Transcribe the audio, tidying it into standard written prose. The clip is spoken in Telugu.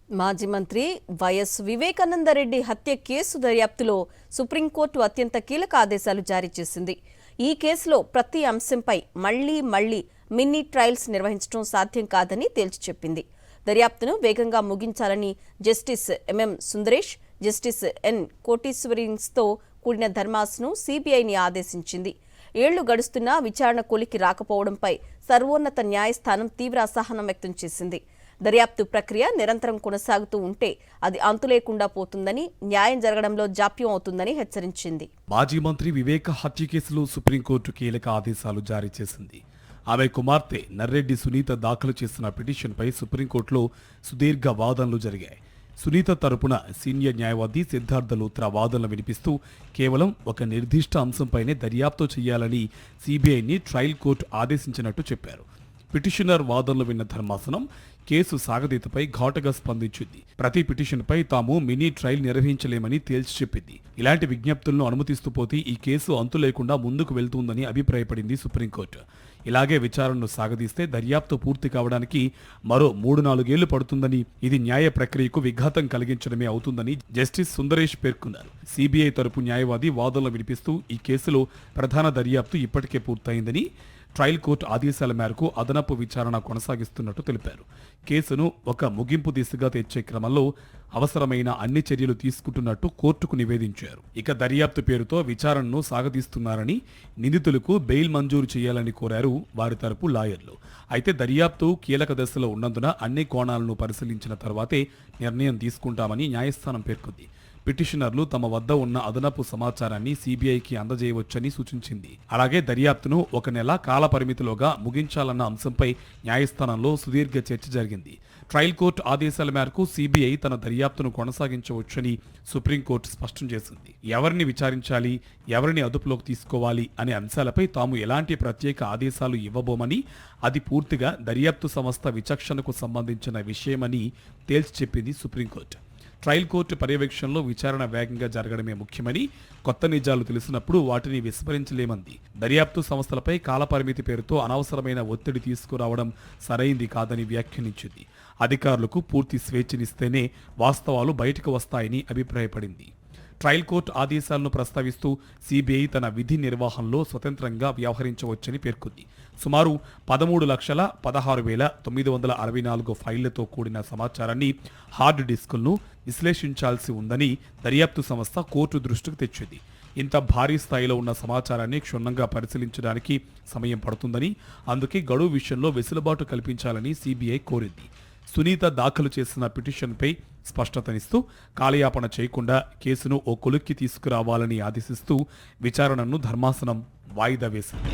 మాజీ మంత్రి వైఎస్ వివేకానందరెడ్డి హత్య కేసు దర్యాప్తులో సుప్రీంకోర్టు అత్యంత కీలక ఆదేశాలు జారీ చేసింది. ఈ కేసులో ప్రతి అంశంపై మళ్లీ మినీ ట్రయల్స్ నిర్వహించడం సాధ్యం కాదని తేల్చి చెప్పింది. దర్యాప్తును వేగంగా ముగించాలని జస్టిస్ ఎంఎం సుందరేష్, జస్టిస్ ఎన్ కోటీశ్వరితో కూడిన ధర్మాసనం సీబీఐని ఆదేశించింది. ఏళ్లు గడుస్తున్నా విచారణ కొలికి రాకపోవడంపై సర్వోన్నత న్యాయస్థానం తీవ్ర అసహనం వ్యక్తం చేసింది. దర్యాప్తు ప్రక్రియ నిరంతరం కొనసాగుతూ ఉంటే అది అంతులేకుండా పోతుందని, న్యాయం జరగడంలో జాప్యం అవుతుందని హెచ్చరించింది. మాజీ మంత్రి వివేక హత్య కేసులో సుప్రీంకోర్టు కీలక ఆదేశాలు జారీ చేసింది. ఆమె కుమార్తె నర్రెడ్డి సునీత దాఖలు చేసిన పిటిషన్పై సుప్రీంకోర్టులో సుదీర్ఘ వాదనలు జరిగాయి. సునీత తరపున సీనియర్ న్యాయవాది సిద్ధార్థ లూత్రా వాదనలు వినిపిస్తూ కేవలం ఒక నిర్దిష్ట అంశంపైనే దర్యాప్తు చేయాలని సీబీఐని ట్రయల్ కోర్టు ఆదేశించినట్టు చెప్పారు. పిటిషనర్ వాదనలు విన్న ధర్మాసనం కేసు సాగదీతపై ఘాటుగా స్పందించింది. ప్రతి పిటిషన్పై తాము మినీ ట్రయల్ నిర్వహించలేమని తేల్చి చెప్పింది. ఇలాంటి విజ్ఞప్తులను అనుమతిస్తూ పోతే ఈ కేసు అంతు లేకుండా ముందుకు వెళ్తుందని అభిప్రాయపడింది సుప్రీంకోర్టు. ఇలాగే విచారణను సాగదీస్తే దర్యాప్తు పూర్తి కావడానికి మరో 3-4 ఏళ్లు పడుతుందని, ఇది న్యాయ ప్రక్రియకు విఘాతం కలిగించడమే అవుతుందని జస్టిస్ సుందరేష్ పేర్కొన్నారు. సీబీఐ తరపు న్యాయవాది వాదనలు వినిపిస్తూ ఈ కేసులో ప్రధాన దర్యాప్తు ఇప్పటికే పూర్తయిందని, ట్రయల్ కోర్టు ఆదేశాల మేరకు అదనపు విచారణ కొనసాగిస్తున్నట్టు తెలిపారు. కేసును ఒక ముగింపు దిశగా తెచ్చే క్రమంలో అవసరమైన అన్ని చర్యలు తీసుకుంటున్నట్టు కోర్టుకు నివేదించారు. ఇక దర్యాప్తు పేరుతో విచారణను సాగదీస్తున్నారని, నిందితులకు బెయిల్ మంజూరు చేయాలని కోరారు వారి తరపు లాయర్లు. అయితే దర్యాప్తు కీలక దశలో ఉన్నందున అన్ని కోణాలను పరిశీలించిన తర్వాతే నిర్ణయం తీసుకుంటామని న్యాయస్థానం పేర్కొంది. పిటిషనర్లు తమ వద్ద ఉన్న అదనపు సమాచారాన్ని సీబీఐకి అందజేయవచ్చని సూచించింది. అలాగే దర్యాప్తును 1 నెల కాల పరిమితిలోగా ముగించాలన్న అంశంపై న్యాయస్థానంలో సుదీర్ఘ చర్చ జరిగింది. ట్రయల్ కోర్టు ఆదేశాల మేరకు సీబీఐ తన దర్యాప్తును కొనసాగించవచ్చని సుప్రీంకోర్టు స్పష్టం చేసింది. ఎవరిని విచారించాలి, ఎవరిని అదుపులోకి తీసుకోవాలి అనే అంశాలపై తాము ఎలాంటి ప్రత్యేక ఆదేశాలు ఇవ్వబోమని, అది పూర్తిగా దర్యాప్తు సంస్థ విచక్షణకు సంబంధించిన విషయమని తేల్చి చెప్పింది సుప్రీంకోర్టు. ట్రయల్ కోర్టు పర్యవేక్షణలో విచారణ వేగంగా జరగడమే ముఖ్యమని, కొత్త నిజాలు తెలిసినప్పుడు వాటిని విస్మరించలేమంది. దర్యాప్తు సంస్థలపై కాలపరిమితి పేరుతో అనవసరమైన ఒత్తిడి తీసుకురావడం సరైంది కాదని వ్యాఖ్యానించింది. అధికారులకు పూర్తి స్వేచ్ఛనిస్తేనే వాస్తవాలు బయటకు వస్తాయని అభిప్రాయపడింది. ట్రయల్ కోర్టు ఆదేశాలను ప్రస్తావిస్తూ సీబీఐ తన విధి నిర్వహణలో స్వతంత్రంగా వ్యవహరించవచ్చని పేర్కొంది. సుమారు 13,16,964 ఫైళ్లతో కూడిన సమాచారాన్ని, హార్డ్ డిస్కులను విశ్లేషించాల్సి ఉందని దర్యాప్తు సంస్థ కోర్టు దృష్టికి తెచ్చింది. ఇంత భారీ స్థాయిలో ఉన్న సమాచారాన్ని క్షుణ్ణంగా పరిశీలించడానికి సమయం పడుతుందని, అందుకే గడువు విషయంలో వెసులుబాటు కల్పించాలని సీబీఐ కోరింది. సునీత దాఖలు చేసిన పిటిషన్పై స్పష్టతనిస్తూ కాలయాపన చేయకుండా కేసును ఓ కొలిక్కి తీసుకురావాలని ఆదేశిస్తూ విచారణను ధర్మాసనం వాయిదా వేసింది.